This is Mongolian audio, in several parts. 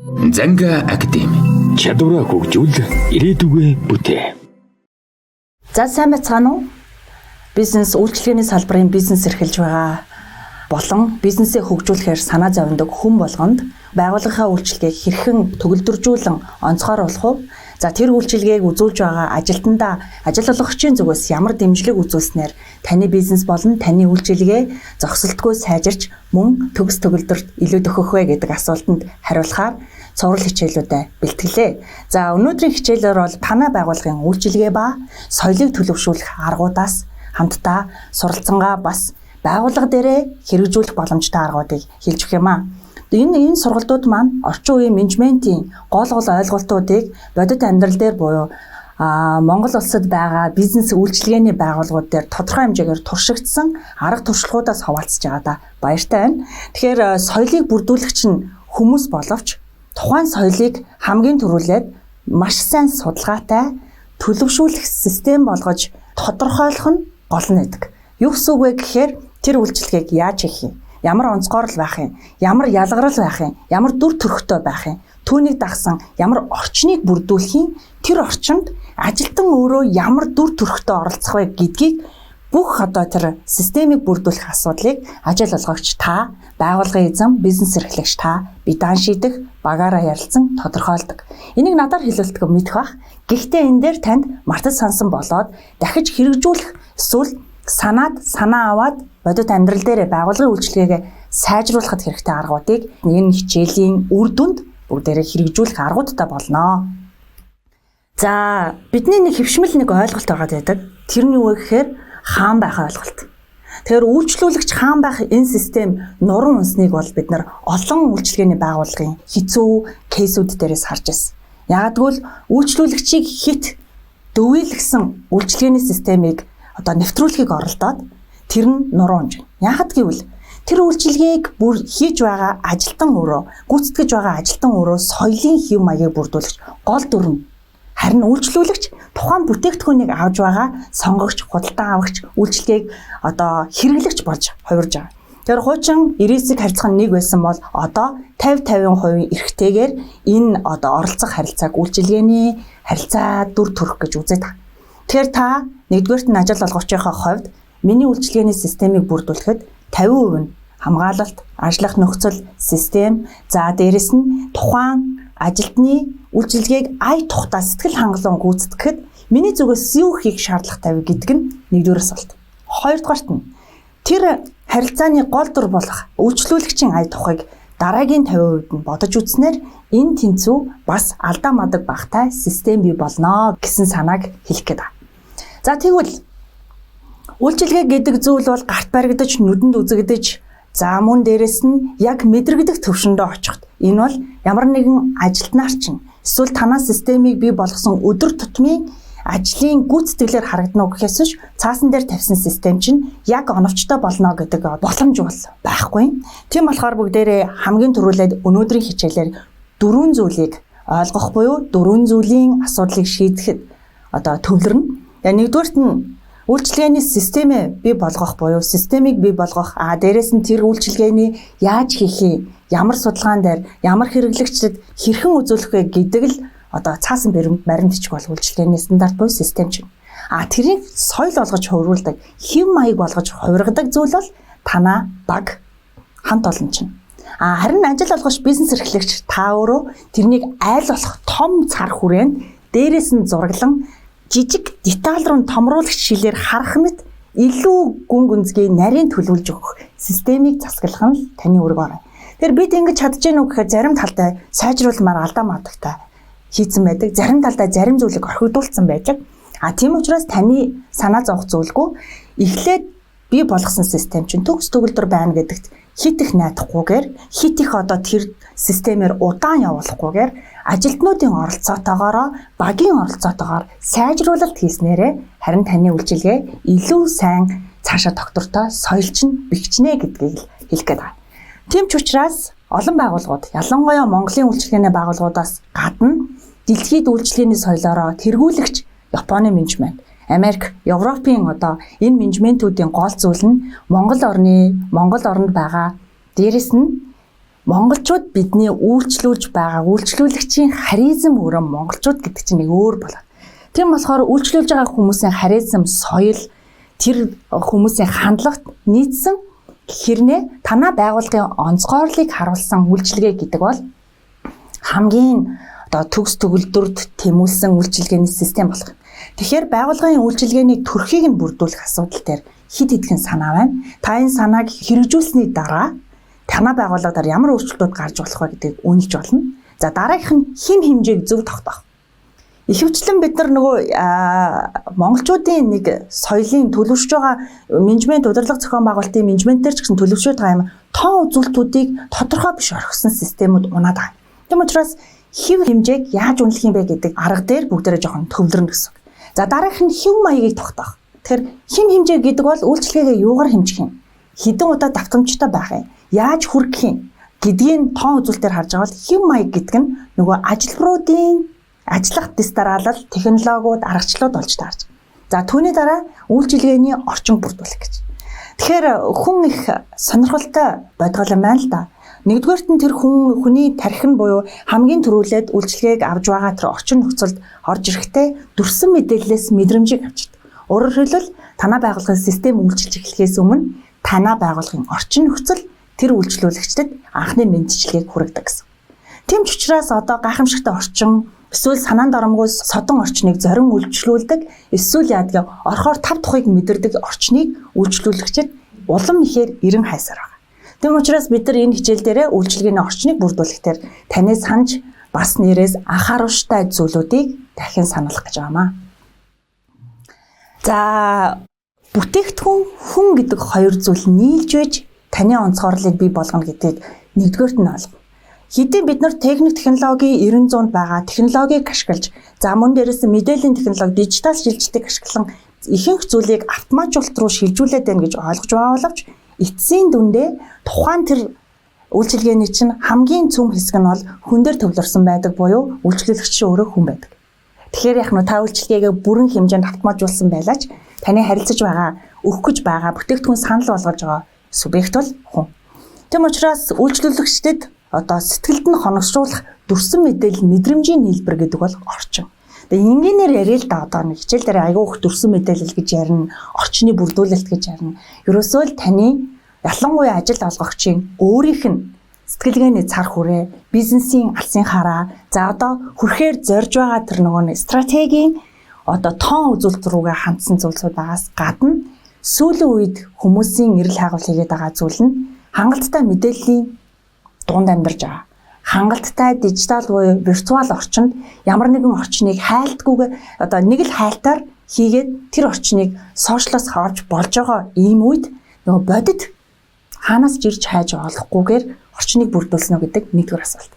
Занга академи. Чадвараа хөгжүүл ирээдүгөө бүтээ. За сайн байцгаана уу? Бизнес үйлчлэгээний салбарын бизнес эрхэлж байгаа болон бизнесээ хөгжүүлэхээр санаа зовдог хүн болгонд байгууллагынхаа үйлчлэгийг хэрхэн төгөлдржүүлэн онцгойруулах вэ? За тэр үйлчлэгийг үзүүлж байгаа ажилтнаа ажил олгогчийн зүгээс ямар дэмжлэг үзүүлснээр таны бизнес болон таны үйлчлэгээ зогсолтгүй сайжирч мөн төгс төгөлдрт илүүд өгөх вэ гэдэг асуултанд хариулахаар цуврал хичээлүүдэд бэлтгэлээ. За өнөөдрийн хичээлээр бол танай байгууллагын үйлчлэгээ ба соёлыг төлөвшүүлэх аргуудаас хамтдаа суралцсангаа бас байгууллага дээрээ хэрэгжүүлэх боломжтой аргуудыг хэлж өгөх юм аа. Энэ сургалтууд маань орчин үеийн менежментийн гол ойлголтуудыг бодит амьдрал дээр буюу Монгол улсад байгаа бизнес үйлчилгээний байгууллагууд дээр тодорхой хэмжээгээр туршигдсан арга туршлагуудаас хуваалцж байгаадаа баяртай байна. Тэгэхээр соёлыг бүрдүүлэгч нь хүмүүс боловч тухайн соёлыг хамгийн түрүүлээд маш сайн судалгаатай төлөвшүүлэх систем болгож тодорхойлох нь гол нь гэдэг. Юу гэсэн үг вэ гэхээр тэр үйлчилгээг яаж хийх юм? Ямар онцгойрол байх юм? Ямар ялгарл байх юм? Ямар дүр төрхтэй байх юм? Түүнийг дагсан ямар орчныг бүрдүүлэх юм? Тэр орчинд ажилтан өөрөө ямар дүр төрхтэй оролцох вэ гэдгийг бүх тэр системийг бүрдүүлэх асуудлыг ажил олгогч та, байгууллагын эзэн, бизнес эрхлэгч та бидан шийдэх, багаараа ярилцсан тодорхойлдог. Энийг надаар хэлэлцдэг мэдэх бах. Гэхдээ энэ дээр танд мартаж сансан болоод дахиж хэрэгжүүлэх эсвэл санаа аваад бодит амьдрал дээр байгууллагын үйлчлэгээ сайжруулахад хэрэгтэй аргуудыг энэ хичээлийн үр дүнд бүгдээрээ хэрэгжүүлэх аргуудтай болно. За бидний нэг хэвшмэл нэг ойлголт байгаа. Тэр нь юу вэ гэхээр хаан байх ойлголт. Тэгэхээр үйлчлүүлэгч хаан байх энэ систем нуран үнснийг бол бид нар олон үйлчлэгээний байгууллагын хэцүү кейсүүд дээрээс харж байна. Яг тэгвэл үйлчлүүлэгчийг хит дөвийлгсэн үйлчлэгээний системийг нэвтрүүлэхийг оролдоод тэр нь нуруу унж. Яагад гэвэл тэр үйлчилгээг бүр хийж байгаа ажилтан өөрөө, гүйцэтгэж байгаа ажилтан өөрөө соёлын хэв маягийг бүрдүүлэгч гол дүрм. Харин үйлчлүүлэгч тухайн бүтээгдэхүүнийг авж байгаа сонгогч, худалдан авагч, үйлчлэгийг хэрэглэгч болж хувирж байгаа. Тэр хуучин 90-ийг харьцах нь 1 байсан бол одоо 50% эрхтэйгээр энэ оролцох харилцааг үйлчилгээний харилцаа дүр төрх гэж үзээд байгаа. Тэгэхээр та нэгдүгээрт нь ажил олгогчийнхаа хувьд миний үйлчилгээний системийг бүрдүүлэхэд 50% нь хамгаалалт, ажиллах нөхцөл, систем, за дээрэс нь тухайн ажилтны үйлчилгээг ая тухтай сэтгэл хангалуун гүйцэтгэхэд миний зүгээс юу хийх шаардлагатай вэ гэдэг нь нэгдүгээр асуулт. Хоёрдугаарт нь тэр харилцааны гол дүр болох үйлчлүүлэгчийн ая тухайг дараагийн 50% нь бодож үзснээр энэ тэнцүү бас алдаа мадаг багтай систем бий болно гэсэн санааг хэлэх гээд байна. За тэгвэл үйлчилгээ гэдэг зүйл бол гарт баригдаж, нүдэнд үзэгдэж, за мөн дээрэс нь яг мэдрэгдэх төвшөндөө очихд энэ бол ямар нэгэн ажилтнаар чинь эсвэл танаа системийг бий болгосон өдөр тутмын ажлын гүйцэтгэлээр харагдана уу гэхээс биш цаасан дээр тавьсан систем чинь яг оновчтой болно гэдэг боломж бол байхгүй. Тийм болохоор бүгдээрээ хамгийн түрүүлээд өнөөдрийн хичээлээр 4 зүйлийг ойлгох буюу 4 зүйлийн асуудлыг шийдэхэд төвлөрнө. Нэгдүгээрт нь үйлчилгээний системээ бий болгох буюу системийг бий болгох, дээрээс нь тэр үйлчилгээний яаж хийх юм, ямар судалгаан дээр, ямар хэрэглэгчдэд хэрхэн үзүүлэх вэ гэдэг л цаасан баримт бичиг бол үйлчилгээний стандарт буюу систем чинь. Тэрийг соёл болгож хувирлдаг, хэв маяг болгож хувиргадаг зүйл бол танаа баг хамт олон чинь. Харин ажил олгогч бизнес эрхлэгч та өөрөө тэрнийг айл болох том цар хүрээнд дээрээс нь зураглан жижиг деталь руу томруулагч шилээр харах мэт илүү гүн гүнзгий нарийн төлөвлөж өгөх системийг засаглах нь таны үүрэг байна. Тэгэхээр бид ингэж чадж гэнэ үү гэхээр зарим талдаа сайжруулмаар алдаа мадагтай хийцэн байдаг. Зарим талдаа зарим зүйлийг орхигдуулсан байдаг. Тийм учраас таны санаа зовох зүйлгүй эхлээд бий болгосон систем чинь төгс төгөлдөр байна гэдэгт хит их найдахгүйгээр хит их тэр системээр удаан явуулахгүйгээр ажилтнуудын оролцоотойгоор багийн оролцоотойгоор сайжруулалт хийснээрээ харин таны үйлчилгээ илүү сайн цаашаа доктортой соёлч нь бэхжнэ гэдгийг хэлэх гээд байна. Тийм ч учраас олон байгууллагууд ялангуяа Монголын үйлчилгээний байгууллагуудаас гадна дэлхийд үйлчилгээний соёлоороо тэргүүлэгч Японы менежмент, Америк, Европын энэ менежментүүдийн гол зүйл нь Монгол оронд байгаа дээрэс нь монголчууд бидний үйлчлүүлж байгаа үйлчлүүлэгчийн харизм өөрөө монголчууд гэдэг чинь нэг өөр болоо. Тийм болохоор үйлчлүүлж байгаа хүмүүсийн харизм, соёл, тэр хүмүүсийн хандлагт нийцсэн хэрнээ танаа байгууллагын онцгойлыг харуулсан үйлчилгээ гэдэг бол хамгийн төгс төгөлдрөд тэмүүлсэн үйлчилгээний систем болох. Тэгэхээр байгууллагын үйлчилгээний төрхийг нь бүрдүүлэх асуудал дээр хэд хэдхэн санаа байна. Та энэ санааг хэрэгжүүлсэний дараа танаа байгууллагаар ямар өөрчлөлтүүд гарч болох вэ гэдгийг үнэлж болно. За дараагийнх нь хэм хэмжээг зөв тогтоох. Ихэвчлэн бид нар нөгөө монголчуудын нэг соёлын төлөвшөж байгаа менежмент удирдлага зохион байгуулалтын менежментээр ч гэсэн төлөвшөж байгаа юм тоо үзүүлэлтүүдийг тодорхой биш орхисон системүүд унаад байгаа. Тийм учраас хэв хэмжээг яаж үнэлэх юм бэ гэдэг арга дээр бүгдээрээ жоохон төвлөрнө гэсэн. За дараагийнх нь хэв маягийг тогтоох. Тэгэхээр хэм хэмжээ гэдэг бол үйлчлэгээ юугаар хэмжих юм? Хэдэн удаа давтамжтай байх юм? Яаж хүргэх юм гэдгийг тоо үзүүлэлтээр харж байгаа бол хэв маяг гэдэг нь нөгөө ажилбаруудын ажиллах дистаралал, технологиуд, аргачлалууд болж таарч. За түүний дараа үйлчилгээний орчин бүрдүүлэх гэж. Тэгэхээр хүн их сонирхолтой бодгол юм байна л да. Нэгдүгээрт нь тэр хүний тархин буюу хамгийн түрүүлээд үйлчилгээг авж байгаа тэр орчин нөхцөлд орж ирэхдээ дүрсэн мэдээллээс мэдрэмжийг авчдаг. Өөрөөр хэлбэл танаа байгууллагын систем үйлчилж эхлэхээс өмнө танаа байгууллагын орчин нөхцөл тэр үйлчлүүлэгчдэд анхны мэдчилгээг хүргэдэг гэсэн. Тийм ч учраас одоо гайхамшигтай орчин эсвэл санаанд оромгүй содон орчныг зорин үйлчлүүлдэг, эсвэл яадаг орхоор тав тухыг мэдэрдэг орчныг үйлчлүүлэгчид улам ихээр эрен хайсаар байна. Тийм учраас бид нар энэ хичээл дээрээ үйлчлэгээний орчныг бүрдүүлэхдээ таны санаж бас нэрээс анхааруулжтай зүйлүүдийг дахин сануулах гэж байна. За бүтээгдэхүүн хүн гэдэг хоёр зүйл нийлж байж таны онцгойлыг бий болгоно гэдгийг нэгдүгээрт нь олго. Хэдий бид нар техник технологийн 90-100-д байгаа технологиг ашиглаж, за мөн дээрээс мэдээллийн технологи, дижитал шилжилтийг ашиглан ихэнх зүйлийг автоматжуулалт руу шилжүүлээд байна гэж ойлгож байгаа боловч эцсийн дүндээ тухайн тэр үйлчилгээний чинь хамгийн цөм хэсэг нь бол хүн дээр төвлөрсөн байдаг буюу үйлчлүүлэгч өөрөө хүн байдаг. Тэгэхээр яг нь та үйлчилгээгээ бүрэн хэмжээнд автоматжуулсан байлаач таны харилцаж байгаа, өгөх гэж байгаа бүтээгдэхүүн санал болгож байгаа субъект бол хүн. Тэм учраас үйлчлүүлэгчдэд одоо сэтгэлд нь хоногшруулах дүрсэн мэдээлэл мэдрэмжийн нийлбэр гэдэг бол орчин. Тэгээ энгийнээр яриа л да одоо нэг хичээл дээр аягүй их дүрсэн мэдээлэл гэж ярина, орчны бүрдүүлэлт гэж ярина. Ерөөсөө л таны ялангуяа ажил олгогчийн өөрийнх нь сэтгэлгээний цар хүрээ, бизнесийн алсын хараа, за одоо хүрхээр зорж байгаа тэр нөгөө стратегийн одоо тоон үзүүлэлт рүүгээ хандсан зүйлсүүдээс гадна сүүлийн үед хүмүүсийн эрэл хайгуул хийгээд байгаа зүйл нь хангалттай мэдээллийн дунд амьдарч байгаа. Хангалттай дижитал буюу виртуал орчинд ямар нэгэн орчныг хайлтгүйгээр одоо нэг л хайлтаар хийгээд тэр орчныг сошиалоос харж болж байгаа ийм үед нөгөө бодит хаанаас жирж хайж олохгүйгээр орчныг бүрдүүлсэн үү гэдэг нэгдүгээр асуулт.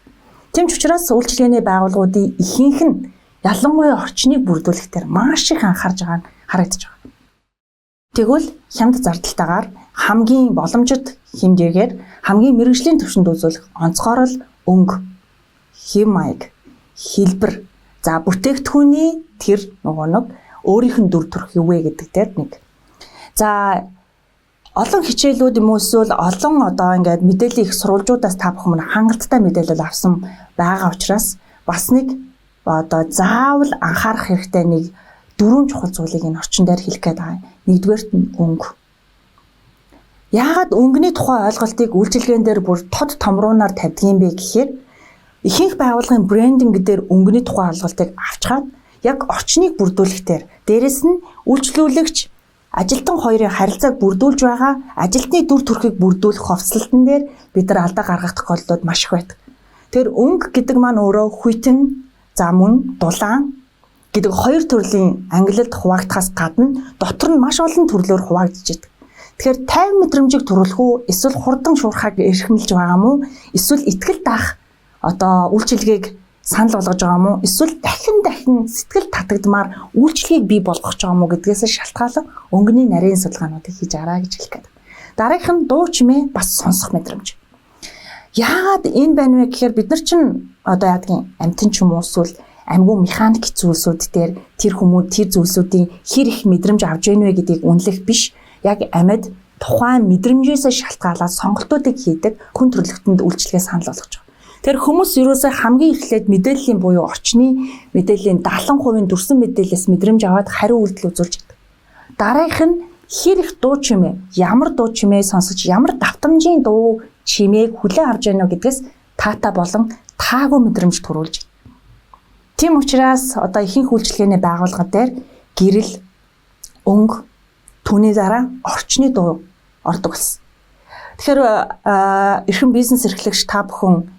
Тийм ч учраас үйлчилгээний байгууллагуудын ихэнх нь ялангуяа орчныг бүрдүүлэхдээ маш их анхаарж байгаа нь харагдаж байгаа. Тэгвэл хямд зардалтайгаар хамгийн боломжит хэмжээгээр хамгийн мэрэгжлийн түвшинд үзүүлэх онцгойлол өнгө, хэв маяг, хэлбэр, за бүтээгдэхүүний тэр нөгөө нэг өөрийнх нь дүр төрх юу вэ гэдэг дээр нэг. За олон хичээлүүд юм уу эсвэл олон одоо ингээд мэдээллийн их сурвалжуудаас та бүхэн хангалттай мэдээлэл авсан байгаа учраас бас нэг одоо заавал анхаарах хэрэгтэй нэг дөрвөн чухал зүйлийг энэ орчин дээр хэлэх гээд байгаа. Нэгдүгээрт нь өнгө. Яагаад өнгөний тухай ойлголтыг үйлчилгээн дээр бүр тод томруунаар тавьдгийм бэ гэхээр ихэнх байгууллагын брендинг дээр өнгөний тухай ойлголтыг авчгаад яг орчныг бүрдүүлэхээр дээрэс нь үйлчлүүлэгч ажилтан хоёрын харилцааг бүрдүүлж байгаа ажилтны дүр төрхийг бүрдүүлэх хувцлалтан дээр бид нар алдаа гаргах тохиолдлууд маш их байдаг. Тэр өнгө гэдэг маань өөрөө хүйтэн, за мөн дулаан гэдэг хоёр төрлийн ангилалд хуваагдахаас гадна дотор нь маш олон төрлөөр хуваагдж байдаг. Тэгэхээр 50 мэдрэмжийг төрүүлэх үү, эсвэл хурдан шуурхаг эрхэмлж байгаа мó, эсвэл итгэл даах одоо үйлчилгээг санал болгож байгаа мó, эсвэл дахин сэтгэл татагдмаар үйлчилгээг бий болгох гэж байгаа мó гэдгээс шалтгаалan өнгөний нарийн судалгаануудыг хийж араа гэж хэлэх гээд. Дараагийнх нь дуу чимээ бас сонсох мэдрэмж. Яагаад энэ байна вэ гэхээр бид нар чинь одоо яадгийн амтэн ч юм уу эсвэл амьгүй механик зүйлсүүд дээр тэр хүмүүс тэр зүйлсүүдийн хэр их мэдрэмж авч яах вэ гэдгийг үнэлэх биш. Яг амьд тухайн мэдрэмжээс шалтгаалаад сонголтуудыг хийдэг хүн төрөлхтөнд үйлчлэгээ санал болгож байгаа. Тэр хүмүүс ерөөсөө хамгийн эхлээд мэдээллийн буюу орчны мэдээллийн 70% дүрсэн мэдээлэлээс мэдрэмж аваад хариу үйлдэл үзүүлж байдаг. Дараагийнх нь хэр их дуу чимээ, ямар дуу чимээ сонсож, ямар давтамжийн дуу чимээг хүлээн авч байна вэ гэдгээс таата болон таагүй мэдрэмж төрүүлж байна. Тийм учраас одоо ихэнх үйлчлэгээний байгууллага дээр гэрэл, өнгө, түүний дараа орчны дуу ордог болсон. Тэгэхээр эрхэм бизнес эрхлэгч та бүхэн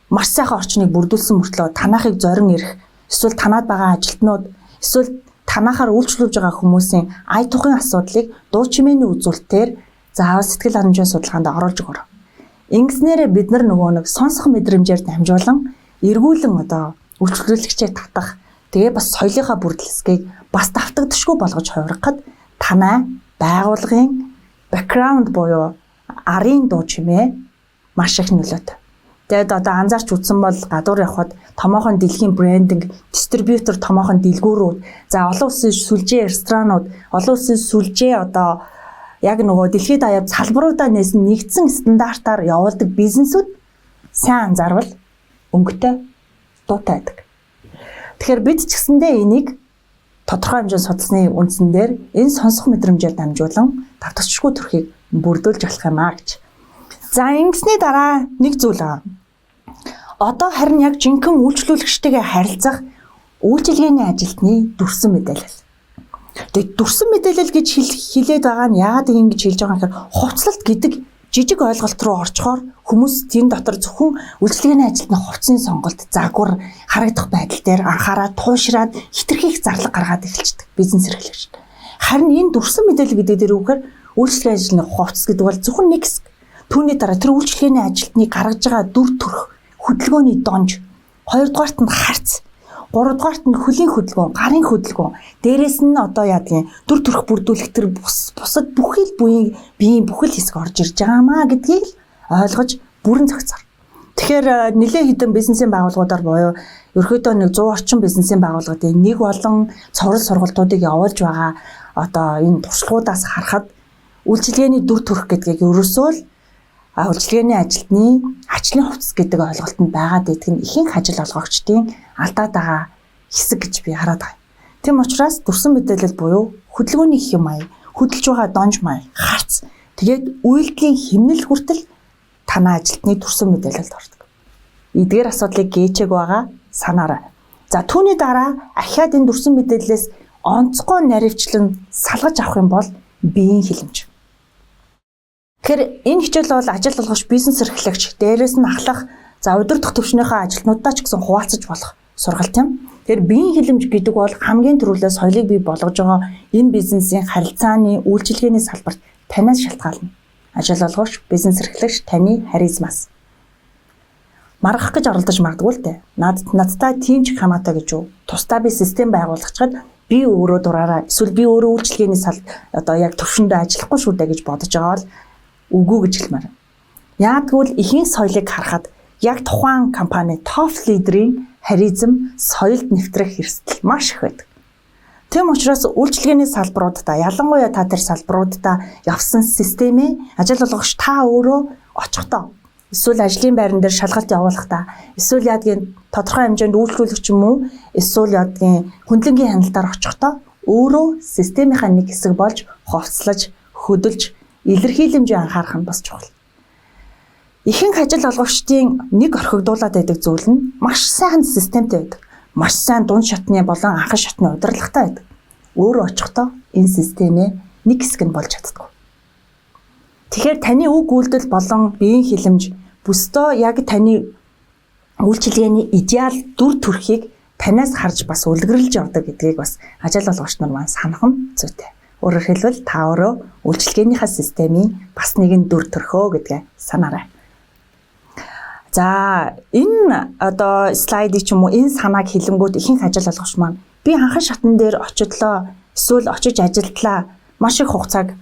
маш сайхан орчныг бүрдүүлсэн мөртлөө танаахыг зорин ирэх, эсвэл танаад байгаа ажилтнууд, эсвэл танаахаар үйлчлүүлж байгаа хүмүүсийн ая тухын асуудлыг дуу чимээний үзүүлэлтээр заавал сэтгэл ханамжийн судалгаанд оруулж өгөөрэй. Ингэснээр бид нар нөгөө нэг сонсох мэдрэмжээр дамжуулан эргүүлэн одоо үйлчлүүлэгчээ татах, тэгээ бас соёлынхаа бүрдлэсгийг бас давтагдшгүй болгож хувиргахад танай байгууллагын бэкграунд буюу арын дуу чимээ маш их нөлөөтэй. Тэгээд одоо анзаарч үзсэн бол гадуур явхад томоохон дэлхийн брендинг, дистрибьютор томоохон дэлгүүрүүд, за олон улсын сүлжээ ресторанууд, олон улсын сүлжээ одоо яг нөгөө дэлхийд даяар салбаруудаа нээсэн нэгдсэн стандартаар явуулдаг бизнесүүд сайн анзаарвал өнгөтэй дуутай байдаг. Тэгэхээр бид ч гэсэндээ энийг тодорхой хэмжээнд судалсны үндсэн дээр энэ сонсох мэдрэмжээр дамжуулан давтагдшгүй төрхийг бүрдүүлж болох юм аа гэж. За ингэсний дараа нэг зүйл аа. Одоо харин яг жинхэнэ үйлчлүүлэгчтэйгээ харилцах үйлчилгээний ажилтны дүрсэн мэдээлэл. Тэгээд дүрсэн мэдээлэл гэж хэлээд байгаа нь яагаад ингэж хэлж байгаа юм гэхээр хувцлалт гэдэг жижиг ойлголт руу орчхоор хүмүүс тийм дотор зөвхөн үйлчлэгээний ажилтны хувцсны сонголт, загвар, харагдах байдал дээр анхаараад туушраад хитрхийх зарлага гаргаад эхэлждэг бизнес эрхлэгч. Харин энэ дүрсэн мэдээлэл гэдэг дээр үгээр үйлчлэгээний ажилтны хувцс гэдэг бол зөвхөн нэг хэсэг. Түүний дараа тэр үйлчлэгээний ажилтныг гаргаж байгаа дүр төрх, хөдөлгөөний донж, хоёрдугаарт нь харц, гуравдугаарт нь хөлийн хөдөлгөөн, гарын хөдөлгөөн, дээрэс нь одоо яадгийн дүр төрх бүрдүүлэх тэр бусад бүхэл биеийн бүхэл хэсэг орж ирж байгаамаа гэдгийг ойлгож бүрэн зохицоор. Тэгэхээр нэлээд хэдэн бизнесийн байгууллагуудаар буюу ерөөдөө нэг 100 орчим бизнесийн байгууллагуудын нэг болон цоврал сургалтуудыг явуулж байгаа одоо энэ туршлагуудаас харахад үйлчилгээний дүр төрх гэдгийг ерөөсөө л үйлчилгээний ажилтны ажлын хувцас гэдэг ойлголтод байгаад идэх нь ихэнх ажил олгогчдын алдаад байгаа хэсэг гэж би хараад байна. Тийм учраас дүрсэн мэдээлэл буюу хөдөлгөөний хэм маяг, хөдөлж байгаа донж маяг, харц, тэгээд үйлдэлийн хэмнэл хүртэл танай ажилтны дүрсэн мэдээлэлд ордог. Эдгээр асуудлыг гээчээг байгаа санаарай. За түүний дараа ахиад энэ дүрсэн мэдээллээс онцгой наривчлан салгаж авах юм бол биеийн хилэмж. Тэгэхээр энэ хичээл бол ажил олгогч бизнес эрхлэгч дээрээс нь ахлах за удирдах төвчнийхээ ажилтнуудаа ч гэсэн хуваалцаж болох сургалт юм. Тэгэхээр биеийн хилэмж гэдэг бол хамгийн түрүүлээ соёлыг бий болгож байгаа энэ бизнесийн харилцааны үйлчилгээний салбарт танаас шалтгаална. Ажил олгогч бизнес эрхлэгч таны харизмаас маргах гэж оролдож магадгүй л дээ. Надтай тийм ч хамаатай гэж юу? Тусдаа би систем байгуулахчаад би өөрөө дураараа эсвэл би өөрөө үйлчилгээний одоо яг төвшөндөө ажиллахгүй шүү дээ гэж бодож байгаа бол үгүй гэж хэлмээр. Яагтвэл ихэнх соёлыг харахад яг тухайн компани топ лидерийн харизм соёлд нэвтрэх эрсдэл маш их байдаг. Тэм учраас үйлчилгээний салбаруудаа ялангуяа та тэр салбаруудаа явсан системээ ажил олгогч та өөрөө очихдоо эсвэл ажлын байран дээр шалгалт явуулахдаа эсвэл яадгийн тодорхой хэмжээнд үйлчлүүлэгч юм уу эсвэл яадгийн хүндлэнгийн хяналтаар очихдоо өөрөө системийнхаа нэг хэсэг болж хувцлаж хөдөлж илэрхийлэмжээ анхаарах нь бас чухал. Ихэнх ажил олгогчдын нэг орхигдуулаад байдаг зүйл нь маш сайн системтэй байдаг. Маш сайн дунд шатны болон анхан шатны удирдлагатай байдаг. Өөрөө очихдоо энэ системээ нэг хэсэг нь болж чаддаг. Тэгэхээр таны үг үйлдэл болон биеийн хилэмж бүстөө яг таны үйлчилгээний идеал дүр төрхийг танаас харж бас үлгэрлэж явдаг гэдгийг бас ажил олгогч нар маань санах нь зүйтэй. Өөрөөр хэлбэл та өөрөө үйлчилгээнийхээ системийн бас нэгэн дүр төрхөө гэдгээ санаарай. За энэ одоо слайдыг ч юм уу энэ санааг хэлэнгүүт ихэнх ажил олгогч маань би анхан шатн дээр очидлоо эсвэл очиж ажилтлаа маш их хугацааг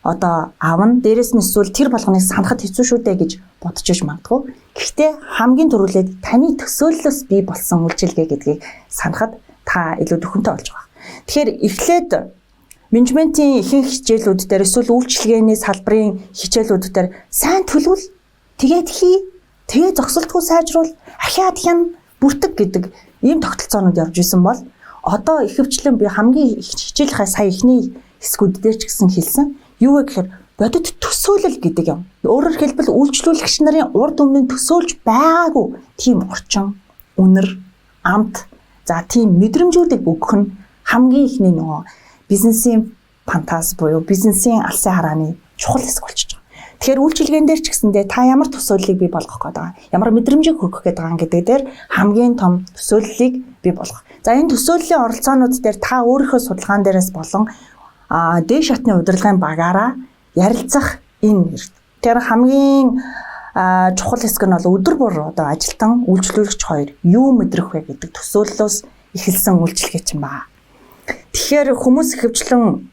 одоо аавн дээрэс нь эсвэл тэр болгоныг санахад хэцүү шүү дээ гэж бодож иж магадгүй. Гэхдээ хамгийн түрүүлээд таны төсөөллөөс бий болсон үйлчилгээ гэдгийг санахад та илүү төхөнтэй болж байгаа. Тэгэхээр эхлээд менежментийн ихэнх хичээлүүд дээр эсвэл үйлчилгээний салбарын хичээлүүд дээр сайн төлөвл, тэгээд тэгээ зогсолтгүй сайжруул, ахиад хян бүртэг гэдэг ийм тогтолцоонууд явж исэн бол одоо ихэвчлэн би хамгийн хичээл сая ихний хэсгүүд дээр ч гэсэн хэлсэн. Юу вэ гэхээр бодит төсөөлөл гэдэг юм. Өөрөөр хэлбэл үйлчлүүлэгч нарын урд өмнө төсөөлж байгаагүй тийм орчин, үнэр, амт, за тийм мэдрэмжүүдийг өгөх нь хамгийн ихний нөгөө бизнесийн фантаз буюу бизнесийн алсын харааны чухал хэсэг болчихж байгаа. Тэгэхээр үйлчилгээн дээр ч гэсэндээ та ямар төсөөллийг бий болгох гээд байгаа, ямар мэдрэмжийг хүргэх гээд байгаа гэдэг дээр хамгийн том төсөөллийг бий болгох. За энэ төсөөллийн оролцоонууд дээр та өөрийнхөө судалгаан дээрээс болон дээд шатны удирдлагын багаараа ярилцах энэ хэрэг. Тэр хамгийн чухал хэсэг нь бол өдөр бүр одоо ажилтан үйлчлүүлэгч хоёр юу мэдрэх вэ гэдэг төсөөллөөс эхэлсэн үйлчлэгээ чинь байна. Тэгэхээр хүмүүс ихэвчлэн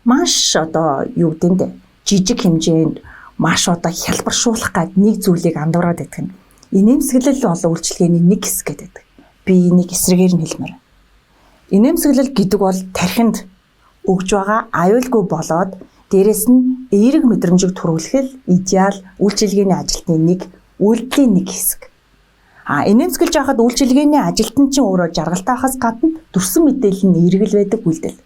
маш одоо юу гэдэг нь жижиг хэмжээнд маш одоо хялбаршуулах гад нэг зүйлийг андуураад байдаг нь инээмсэглэл болон үйлчлэгээний нэг хэсэг гэдэг. Би энийг эсрэгээр нь хэлмээр. Инээмсэглэл гэдэг бол тархинд өгж байгаа аюулгүй болоод дээрэс нь эерэг мэдрэмжийг төрүүлэх идеал үйлчилгээний ажилтны нэг үйлдэлийн нэг хэсэг. Инээмсэглэж байхад үйлчилгээний ажилтан чинь өөрөө жаргалтай хахаас гадна дүрсэн мэдээлэл нь эргэл байдаг үйлдэл.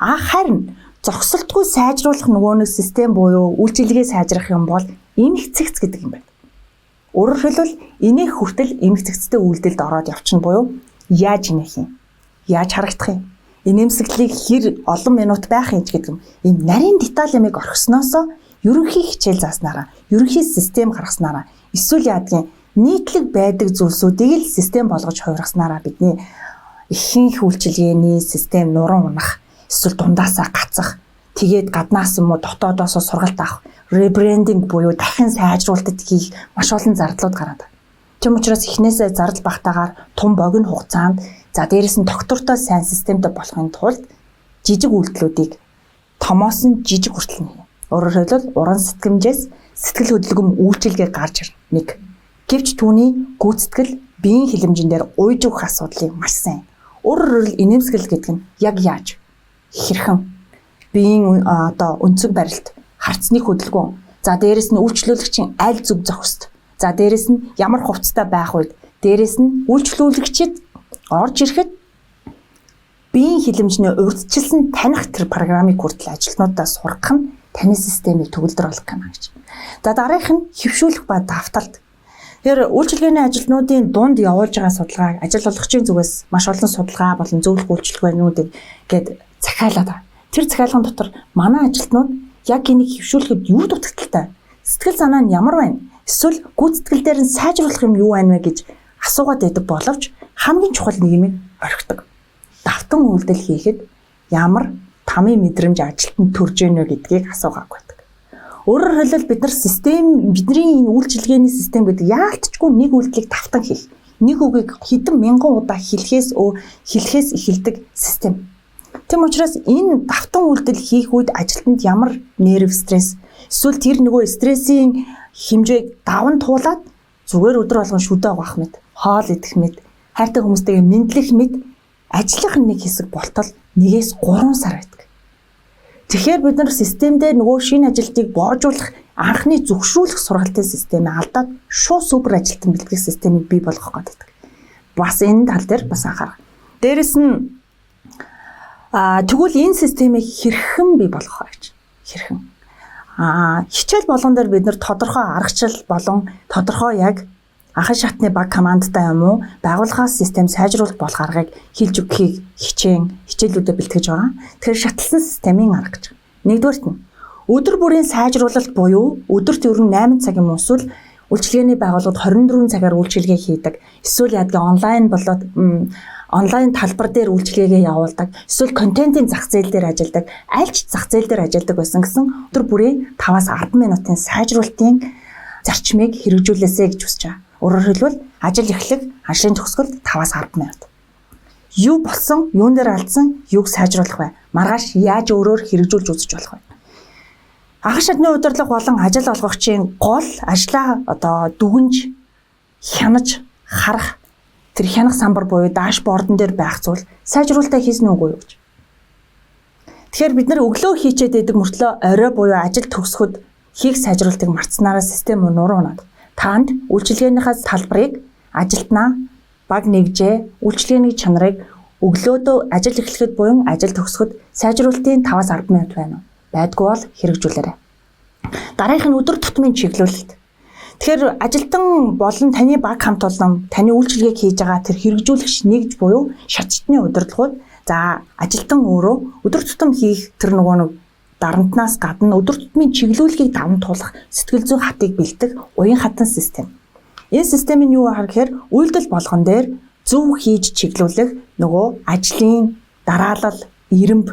Харин зогсолтгүй сайжруулах нөгөө нэг систем буюу үйлчилгээ сайжрах юм бол эмх цэгц гэдэг юм байна. Өөрөөр хэлбэл энийг хүртэл эмх цэгцтэй үйлдэлд ороод явчихна буюу яаж инех юм? Яаж харагдах юм? Инээмсэглэлийг хэр олон минут байх юм ч гэдэг юм. Энэ нарийн деталь ямиг орхисноосоо ерөнхий хичээл зааснараа, ерөнхий систем гаргаснараа, эсвэл яадгийн нийтлэг байдаг зүйлсүүдийг л систем болгож хувиргаснараа бидний ихэнх үйлчилгээний систем нуран унах, эсвэл дундаасаа гацах, тэгээд гаднаас юм уу дотоодоос сургалт авах, ребрендинг буюу дахин сайжруулалтад хийх маш олон зардлууд гараад байна. Тийм учраас эхнээсээ зардал багтаагаар тун богино хугацаанд за дээрэс нь доктортой сайн системтэй болохын тулд жижиг үйлдэлүүдийг томоос нь жижиг хүртэл нэ. Өөрөөр хэлбэл уран сэтгэмжээс сэтгэл хөдлөмж үйлчилгээ гарч ирнэ. 1. Гэвч түүний гүйцэтгэл биеийн хилэмжин дээр уйж өгөх асуудлыг маш сайн. Өөрөөр хэлбэл инээмсэглэл гэдэг нь яг яаж хэрхэн биеийн одоо өнцөг барилт, харцны хөдөлгөөн, за дээрэс нь үйлчлүүлэгчийн аль зүг зохист, за дээрэс нь ямар хувцастай байх үед, дээрэс нь үйлчлүүлэгчид орж ирэхэд биеийн хилэмжний урьдчилсан таних тэр программыг хүртэл ажилтнуудаа сургах нь таны системийг төгөлдөр болгох юм гэж. За дараагийнх нь хэвшүүлэх ба давталт. Тэр үйлчилгээний ажилтнуудын дунд явуулж байгаа судалгааг ажил олгогчийн зүгээс маш олон судалгаа болон зөвлөх үйлчилгээнүүдийг гээд захиалаад байна. Тэр захиалгын дотор манай ажилтнууд яг энийг хэвшүүлэхэд юу дутагдaltaй? Сэтгэл санаа нь ямар байна? Эсвэл гүйцэтгэл дээр нь сайжруулах юм юу байна вэ гэж асуугаад байдаг боловч хамгийн чухал нэг юм орхидог. Давтан үйлдэл хийхэд ямар тамийн мэдрэмж ажилтнанд төрж гэнэ гэдгийг асуугаагүй байдаг. Өөрөөр хэлбэл бид нар бидний энэ үйлчилгээний систем гэдэг яалтчгүй нэг үйлдэлийг давтан хийх. Нэг үгийг хэдэн мянган удаа хэлэхээс эхэлдэг систем. Тэм учраас энэ давтан үйлдэл хийх үед ажилтнанд ямар нерв стресс эсвэл тэр нөгөө стрессийн хэмжээг даван туулаад зүгээр өдөр болгон шүдэ авах мэт, хоол идэх мэт, хайртай хүмүүстэйгээ мэдлэх мэт ажиллах нэг хэсэг болтол 1-3 сар байдаг. Тэгэхээр бид нар системдээ нөгөө шинэ ажилтныг боожуулах анхны зөвшөөрлөх сургалтын системээ алдаад шууд супер ажилтан бэлтгэх системийг бий болгох гэдэг. Бас энэ тал дээр бас анхаарах. Дээрэс нь тэгвэл энэ системийг хэрхэн бий болгох вэ гэж. Хэрхэн? Хичээл болгон дээр бид нар тодорхой аргачлал болон тодорхой яг анхан шатны баг командтай юм уу байгууллагаас систем сайжруулах болох аргыг хэлж өгөхийг хичээлүүдэд бэлтгэж байгаа. Тэгэхээр шатлсан системийн арга гэж. Нэгдүгээрт нь өдөр бүрийн сайжруулалт буюу өдөрт ер нь 8 цаг юм эсвэл үйлчилгээний байгууллагууд 24 цагаар үйлчилгээ хийдэг. Эсвэл яадгийн онлайн талбар дээр үйлчилгээгээ явуулдаг. Эсвэл контентын зах зээл дээр ажилладаг. Аль ч зах зээл дээр ажилладаг байсан гэсэн өдөр бүрийн 5-аас 10 минутын сайжруулалтын зарчмыг хэрэгжүүлээсэй гэж хүсэж байгаа. Өөрөөр хэлбэл ажил эхлэх, ажлын төгсгөл 5-аас 10 минут. Юу болсон, юун дээр алдсан, юуг сайжруулах вэ? Маргааш яаж өөрөөр хэрэгжүүлж үзэж болох вэ? Анхан шатны удирдлага болон ажил олгогчийн гол ажлаа дүгнж, хянаж, харах тэр хянах самбар буюу дашбордон дээр байх зүйл сайжруулалтаа хийсэн үгүй юу гэж. Тэгэхээр бид нар өглөө хийчээд байдаг мөртлөө орой буюу ажил төгсгөд хийх сайжруулалтыг мартснараа систем нуруу унаад. Танд үйлчилгээнийхээ талбарыг ажилтнаа баг нэгжээ үйлчилгээний чанарыг өглөөдөө ажил эхлэхэд буюу ажил төгсгөд сайжруулалтын 5-10 минут байна уу? Байдгүй бол хэрэгжүүлээрэй. Дараагийнх нь өдөр тутмын чиглүүлэлт. Тэгэхээр ажилтан болон таны баг хамт олон таны үйлчилгээг хийж байгаа тэр хэрэгжүүлэгч нэгж буюу шатчны удирдлагууд за ажилтан өөрөө өдөр тутам хийх тэр нэг дарамтнаас гадна өдөр тутмын чиглүүлгийг даван туулах сэтгэл зүйн хатыг бэлдэх уян хатан систем. Энэ системийн юу ахаар гэхээр үйлдэл болгон дээр зөв хийж чиглүүлэх нөгөө ажлын дараалал, ирэмб,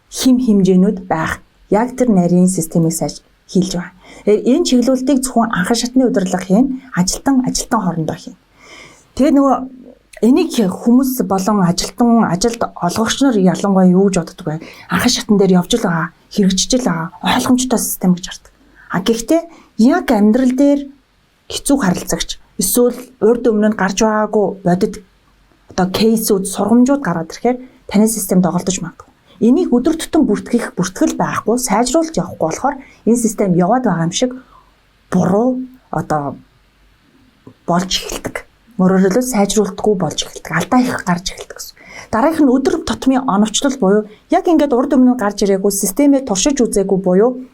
хим хэмжээнүүд байх яг тэр нарийн системийг хийлж байгаа. Энэ чиглүүлэлтийг зөвхөн анхан шатны удирдлага хийн, ажилтан хоорондоо хийн. Тэгээ нөгөө энийг хүмүүс болон ажилд олгогч нар ялангуяа юу гэж боддог вэ? Анхан шатн дээр явж л байгаа, хэрэгжиж л байгаа, ойлгомжтой систем гэж хардаг. Гэхдээ яг амьдрал дээр хэцүү харилцагч эсвэл урд өмнө нь гарч байгаагүй бодит одоо кейсүүд, сургамжууд гараад ирэхээр таны систем доголдож магадгүй. Энийг өдөр тутам бүртгэл байхгүй, сайжруулж явахгүй болохоор энэ систем яваад байгаа юм шиг буруу одоо болж эхэлдэг. Мөрөөр хэлбэл сайжруулдаггүй болж эхэлдэг. Алдаа их гарч эхэлдэг гэсэн. Дараагийнх нь өдөр тутмын оновчлол буюу яг ингээд урд өмнө гарч ирээгүй системээ туршиж үзээгүй буюу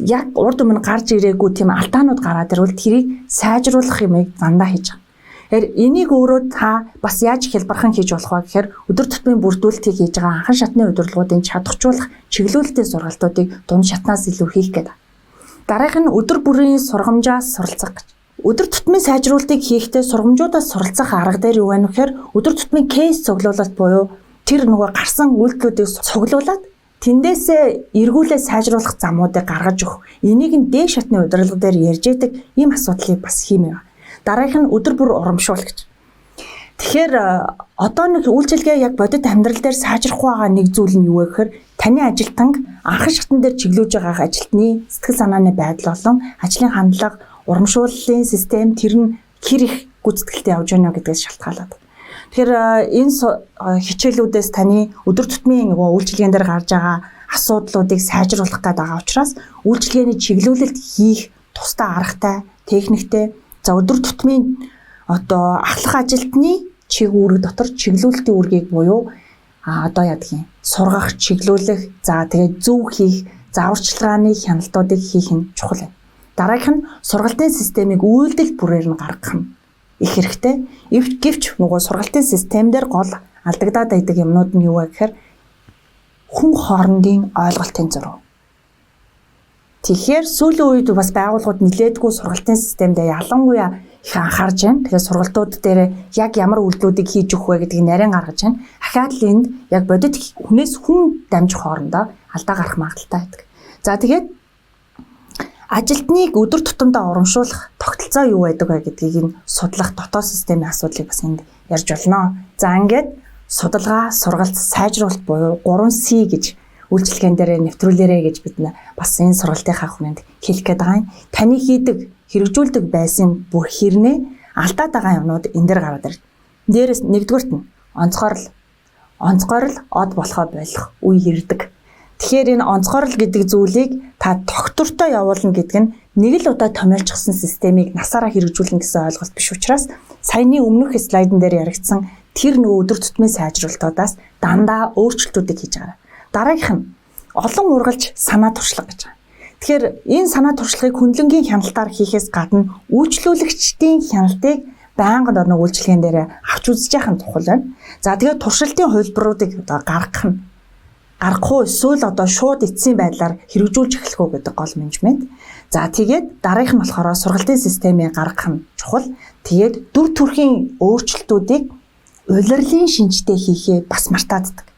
яг урд өмнө гарч ирээгүй тийм алдаанууд гараад ирвэл тэрийг сайжруулах юмыг дандаа хийж байгаа. Тэгэхээр энийг өөрөө та бас яаж хэлбархан хийж болох вэ гэхээр өдөр тутмын бүрдүүлэлтийг хийж байгаа анхан шатны удирдлагуудын чадахжуулах чиглүүлэлтийн сургалтуудыг дунд шатнаас илүү хийх гэдэг. Дараагийнх нь өдөр бүрийн сургамжаас суралцах гэж. Өдөр тутмын сайжруулалтыг хийхдээ сургамжуудаас суралцах арга дээр юу вэ гэхээр өдөр тутмын кейс цуглуулалт буюу тэр нөгөө гарсан үйлдэлүүдийг цуглуулад тэндээсээ эргүүлээ сайжруулах замуудыг гаргаж өгөх. Энийг нь дээд шатны удирдлага дээр ярьж байдаг ийм асуудлыг бас хиймээ. Дараагийнх нь өдөр бүр урамшуул гэж. Тэгэхээр одоо нэг үйлчилгээ яг бодит амьдрал дээр сайжрахгүй байгаа нэг зүйл нь юу вэ гэхээр таны ажилтнаг анхан шатн дээр чиглүүлж байгаа ажилтны сэтгэл санааны байдал болон ажлын хандлага, урамшууллын систем тэр нь хэр их гүйцэтгэлтэй явж байна гэдгээс шалтгаалаад. Тэгэхээр энэ хичээлүүдээс таны өдөр тутмын нөгөө үйлчилгээнд дээр гарч байгаа асуудлуудыг сайжруулах гээд байгаа учраас үйлчилгээний чиглүүлэлт хийх тусдаа аргатай, техниктэй. За өдөр тутмын одоо ахлах ажилтны чиг үүрэг дотор чиглүүлэлтийн үүргийг буюу одоо яадгийн сургах, чиглүүлэх, за тэгээд зөв хийх, зааварчилгааны хяналтуудыг хийх нь чухал байна. Дараагийнх нь сургалтын системийг үйлдэл бүрээр нь гаргах нь их хэрэгтэй. Гэвч нөгөө сургалтын системдэр гол алдагдаад байдаг юмнууд нь юу вэ гэхээр хүн хоорондын ойлголтын зураг. Тэгэхээр сүүлийн үед бас байгууллагууд нэлээдгүй сургалтын системдээ ялангуяа их анхаарж байна. Тэгэхээр сургалтууд дээр яг ямар үйлдэлүүдийг хийж өгөх вэ гэдгийг нарийн гаргаж байна. Ахаад л энд яг бодит хүнээс хүн дамжих хоорондоо алдаа гарах магадaltaй байдаг. За тэгээд ажилтныг өдөр тутамдаа урамшуулах тогтолцоо юу байдаг вэ гэдгийг нь судлах дотоод системийн асуудлыг бас энд ярьж болно. За ингээд судалгаа, сургалт, сайжруулалт буюу 3C гэж үйлчилгээнд дээр нэвтрүүлээрэй гэж бид бас энэ сургалтынхаа хүрээнд хэлэх гээд байгаа юм. Таны хийдэг, хэрэгжүүлдэг байсан бүх хэрнээ алдаад байгаа юмнууд энэ дээр гараад ирнэ. Дээрээс нэгдүгürt нь онцгойрол од болохоо болох үе ирдэг. Тэгэхээр энэ онцгойрол гэдэг зүйлийг та тогтвортой явуулна гэдэг нь нэг л удаа томьёолчихсан системийг насаараа хэрэгжүүлнэ гэсэн ойлголт биш учраас саяны өмнөх слайдн дээр яригдсан тэр нөгөө өдөр тутмын сайжруулалтуудаас дандаа өөрчлөлтүүдийг хийж байгаа. Дараагийнх нь олон ургалж санаа туршлага гэж байна. Тэгэхээр энэ санаа туршлагыг хөндлөнгийн хяналтаар хийхээс гадна үйлчлүүлэгчдийн хяналтыг байнга нэг үйлчлэгэн дээр авч үзэж яхах нь чухал байна. За тэгээд туршилтын хувилбаруудыг гаргах уу эсвэл одоо шууд эцсийн байдлаар хэрэгжүүлж эхлэх үү гэдэг гол менежмент. За тэгээд дараагийнх нь болохоор сургалтын системийг гаргах нь чухал. Тэгээд дүр төрхийн өөрчлөлтүүдийг улирлын шинжтэй хийхээ бас мартааддаг.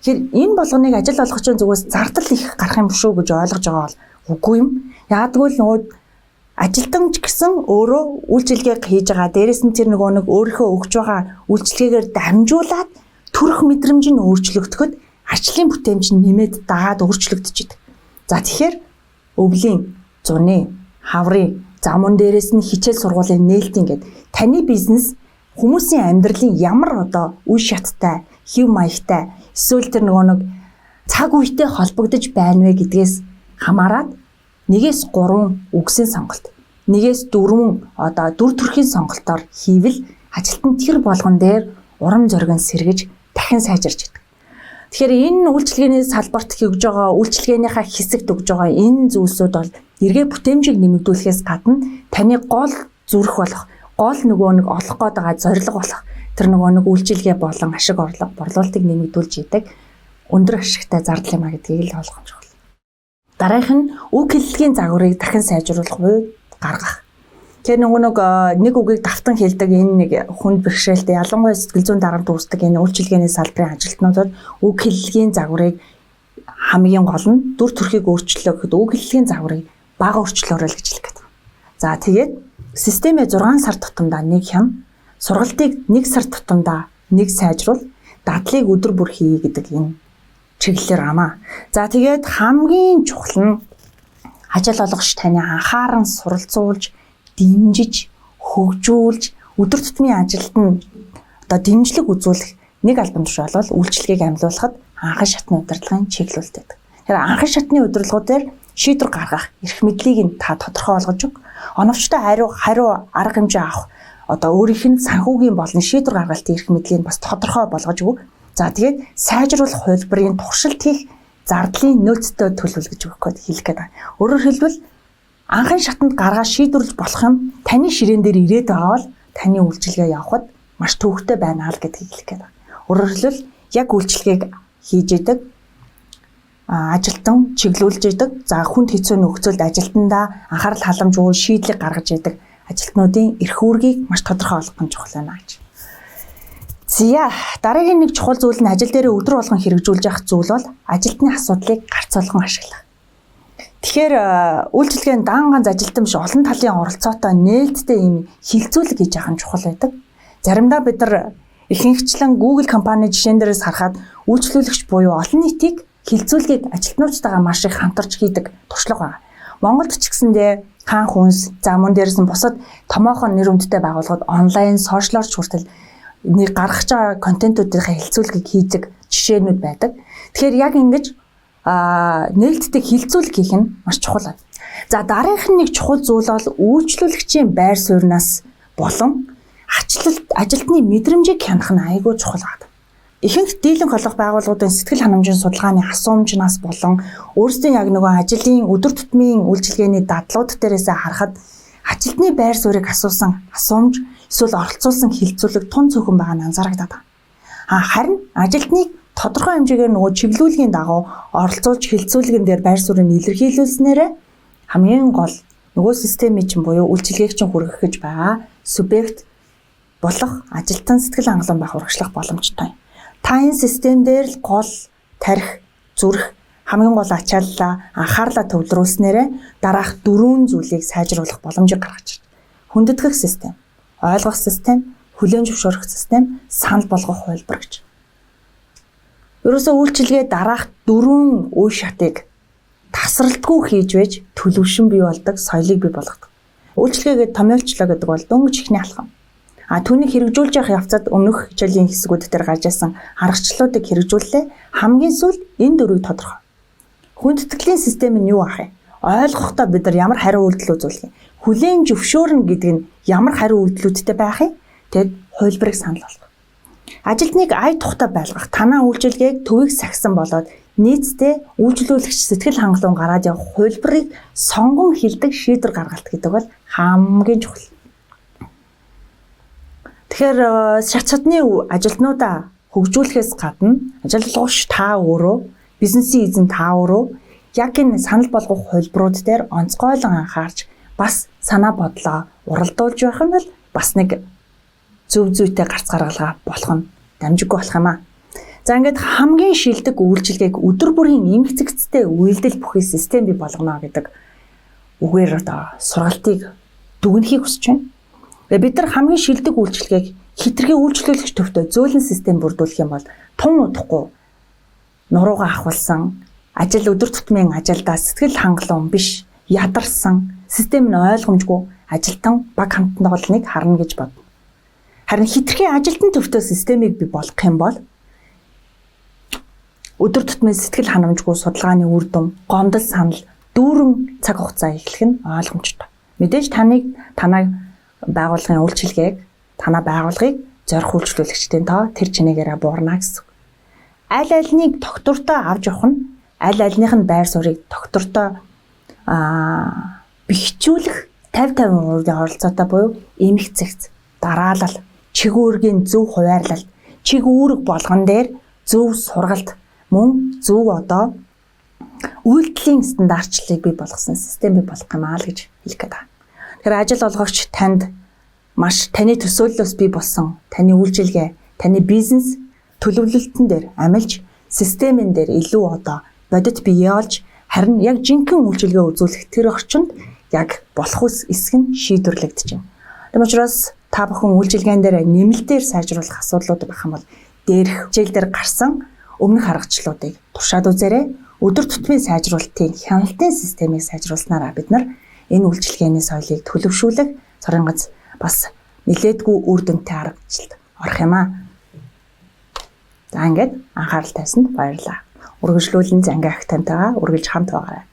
Тэгэхээр энэ болгоныг ажил олгогчийн зүгээс зардал их гарах юм шүү гэж ойлгож байгаа бол үгүй юм. Яагтгүй л нөгөө ажилтан ч гэсэн өөрөө үйлчилгээг хийж байгаа. Дээрээс нь тэр нөгөө нэг өөрийнхөө өгж байгаа үйлчилгээгээр дамжуулаад төрөх мэдрэмж нь өөрчлөгдөхөд ажлын бүтээмж нь нэмээд дагаад өөрчлөгдөж идэг. За тэгэхээр өвлийн, зуны, хаврын, замун дээрээс нь хичээл сургуулийн нээлтийн гээд таны бизнес хүмүүсийн амьдралын ямар одоо үе шаттай, хэв маягтай, эсвэл тэр нөгөө нэг цаг үетэй холбогдож байна вэ гэдгээс хамаарат 1-3 үгсийн сонголт, 1-4 дүр төрхийн сонголтоор хийвэл ажилтан тэр болгон дээр урам зориг нь сэргэж дахин сайжирч идэг. Тэгэхээр энэ үйлчилгээний салбарт хийж байгаа үйлчилгээнийхаа хэсэгт өгж байгаа энэ зүйлсүүд бол эргээ бүтээмжийг нэмэгдүүлэхээс гадна таны гол зүрх болох, гол нөгөө нэг олох гээд байгаа зорилго болох тэр нөгөө нэг үйлчилгээ болон ашиг орлого борлуулалтыг нэмэгдүүлж идэг өндөр ашигтай зардал юм а гэдгийг л ойлгомж байна. Дараах нь үг хэллэгийн загварыг дахин сайжруулах буюу гаргах. Тэр нэг үгийг давтан хэлдэг энэ нэг хүнд бэрхшээлтэй ялангуяа сэтгэл зүйн дарамт үүсдэг энэ үйлчилгээний салбарын ажилтнуудад үг хэллэгийн загварыг хамгийн гол нь дүр төрхийг өөрчлөх үг хэллэгийн загварыг бага өөрчлөөрэй гэж хэлэх гэдэг. За тэгээд системээ 6 сар тутамдаа нэг хям, сургалтыг 1 сар тутамдаа нэг сайжруул, дадлыг өдөр бүр хий гэдэг энэ чиглэлээр амаа. За тэгээд хамгийн чухал нь ажил олгогч таны анхааран суралцуулж, дэмжиж, хөгжүүлж, өдөр тутмын ажилд нь дэмжлэг үзүүлэх нэг албан тушаал бол үйлчилгээг амьлуулахад анхан шатны удирдлагын чиглэлтэй байдаг. Тэгэхээр анхан шатны удирдлагуудаар шийдвэр гаргах эрх мэдлийг нь та тодорхой олгож өг. Оновчтой хариу арга хэмжээ авах өөрийнх нь санхүүгийн болон шийдвэр гаргалтын эрх мэдлийг бас тодорхой болгож өг. За тэгээд сайжруулах хувилбарыг туршилт хийх зардлын нөөцтэй төлөвлөж өгөх гээд хэлэх гээд байна. Өөрөөр хэлбэл анхан шатанд гаргаж шийдвэрлэж болох юм таны ширээн дээр ирээд байгаа бол таны үйлчилгээ явахад маш төвөгтэй байна л гэдгийг хэлэх гээд байна. Өөрөөр хэлбэл яг үйлчилгээг хийж идэг ажилтан чиглүүлж идэг. За хүнд хэцүү нөхцөлд ажилтнаа анхаарал халамжгүй шийдлийг гаргаж идэг ажилтнуудын эрх үүргийг маш тодорхой олгох нь чухал байна гэж. За дараагийн нэг чухал зүйл нь ажил дээр өдөр болгон хэрэгжүүлж явах зүйл бол ажилтны асуудлыг гарц болгон ашиглах. Тэгэхээр үйлчилгээний дан ганц ажилтан биш олон талын оролцоотой нээлттэй ийм хилцүүлэг хийж явах нь чухал байдаг. Заримдаа бид нар ихэнхчлэн Google компани жишээн дээрээс харахад үйлчлүүлэгч буюу олон нийтийг хилцүүлгийг ажилтнуудтайгаа маш их хамтарч хийдэг туршлага байна. Монголд ч гэсэндээ хаан хүнс, за мөн дээрээс нь бусад томоохон нэр хүндтэй байгууллагууд онлайн, сошиалор хүртэл нэг гаргаж байгаа контентуудынхаа хилцүүлгийг хийдэг жишээнүүд байдаг. Тэгэхээр яг ингэж нээлттэй хилцүүлэг хийх нь маш чухал байна. За дараагийнх нь нэг чухал зүйл бол үйлчлүүлэгчийн байр сууриас болон ажилтны мэдрэмжийг хянах нь айгүй чухал байна. Ихэнх дийлэнх олох байгууллагуудын сэтгэл ханамжийн судалгааны асуумжнаас болон өөрсдийн яг нөгөө ажлын өдөр тутмын үйлчилгээний дадлууд дээрээс харахад ажилтны байр суурийг асуусан асуумж эсвэл оролцуулсан хилцүүлэг тун цөөхөн байгаа нь анзаарагдаад байна. Харин ажилтныг тодорхой хэмжээгээр нөгөө чиглүүлгийн дагуу оролцуулж хилцүүлгэн дээр байр суурийг илэрхийлүүлснээрээ хамгийн гол нөгөө системийн чинь буюу үйлчилгээг чинь хүргэх гэж байгаа субъект болох ажилтан сэтгэл хангалуун байх урагшлах боломжтой. Та энэ систем дээр л гол тарих, зүрх, хамгийн гол ачааллаа, анхаарлаа төвлөрүүлснээрээ дараах 4 зүйлийг сайжруулах боломжийг гаргаж байна. Хүндэтгэх систем, ойлгох систем, хүлээн зөвшөөрөх систем, санал болгох хувилбар гэж. Ерөөсөө үйлчилгээ дараах 4 үе шатыг тасралтгүй хийж байж төлөвшин бий болдог, соёлыг бий болгодог. Үйлчилгээгээ томьёолчлоо гэдэг бол дөнгөж ихний алхам. Түүнийг хэрэгжүүлж явах явцад өмнөх хичээлийн хэсгүүд дээр гарч ирсэн аргачлалуудыг хэрэгжүүлэлээ хамгийн сүүлд энэ 4-ийг тодорхой. Хүндэтгэлийн систем нь юу ах вэ? Ойлгохдоо бид нар ямар хариу үйлдэл үзүүлэх юм? Хүлээн зөвшөөрнө гэдэг нь ямар хариу үйлдэлүүдтэй байх юм? Тэгэд хувилбарыг санал болгох. Ажилтныг ая тухтай байлгах, танаа үйлчилгээг төвийг сахисан болоод нийцдээ үйлчлүүлэгч сэтгэл хангалуун гараад явах хувилбарыг сонгон хилдэг шийдвэр гаргалт гэдэг бол хамгийн чухал. Тэгэхээр шат чадны ажилтнуудаа хөгжүүлэхээс гадна ажилтгууч та өөрөө, бизнесийн эзэн та өөрөө яг энэ санал болгох хувилбарууд дээр онцгойлон анхаарч бас санаа бодлоо уралдуулж байх нь бол бас нэг зөв зүйтэй гарц гаргалгаа болох нь дамжиггүй болох юм аа. За ингээд хамгийн шилдэг үйлчилгээг өдөр бүрийн эмгцэгцтэй үйлдэл бүхий систем бий болгоно гэдэг үгээр сургалтыг дүгнэхийг хүсэж байна. Бид нар хамгийн шилдэг үйлчилгээг хитрхи үйлчлүүлэгч төвтэй зөөлөн систем бүрдүүлэх юм бол тун удахгүй нуруугаа ахвалсан ажил өдөр тутмын ажилдаа сэтгэл хангалуун биш ядарсан систем нь ойлгомжгүй ажилтан баг хамтныг харна гэж бодно. Харин хитрхи ажилтан төвтэй системийг бий болгох юм бол өдөр тутмын сэтгэл ханамжгүй судалгааны үр дүн, гомдол санал дүүрэн цаг хугацаа эхлэх нь ойлгомжтой. Мэдээж танай байгууллагын үйлчилгээг, танай байгууллагыг зорих үйлчлүүлэгчдийн тоо тэр чинээгээрээ буурна гэсэн. Аль альнийг доктортой авч явах нь аль альных нь байр суурийг доктортой бэхжүүлэх 50% оролцоотой буюу эмх цэгц, дараалал, чиг үүргийн зөв хуваарлалт, чиг үүрэг болгон дээр зөв сургалт, мөн зөв одоо үйлдэлийн стандартчлалыг бий болгосон систем бий болгох юм аа л гэж хэлэх гээд байна. Тэгэхээр ажил олгогч танд маш таны төсөөллөөс бий болсон таны үйлчилгээ, таны бизнес төлөвлөлтөн дээр амилж системэн дээр илүү одоо бодит бие олж харин яг жинхэнэ үйлчилгээ үзүүлэх тэр орчинд яг болох ус эсэх нь шийдвэрлэгдэж байна. Тийм учраас та бүхэн үйлчилгээнд дээр нэмэлтээр сайжруулах асуудлууд байх юм бол дээрх хичээл дээр гарсан өмнөх аргачлалуудыг туршаад үзээрэй. Өдөр тутмын сайжруулалтын хяналтын системийг сайжруулснараа бид нар энэ үйлчилгээний соёлыг төлөвшүүлэх цорынгац бас нилээдгүй үр дүнтэй аргачлалд орох юм аа. За ингээд анхаарал тавьсанд баярлалаа. Үргэлжлүүлэн зангийн ах тамтайгаа үргэлж хамт байгаарай.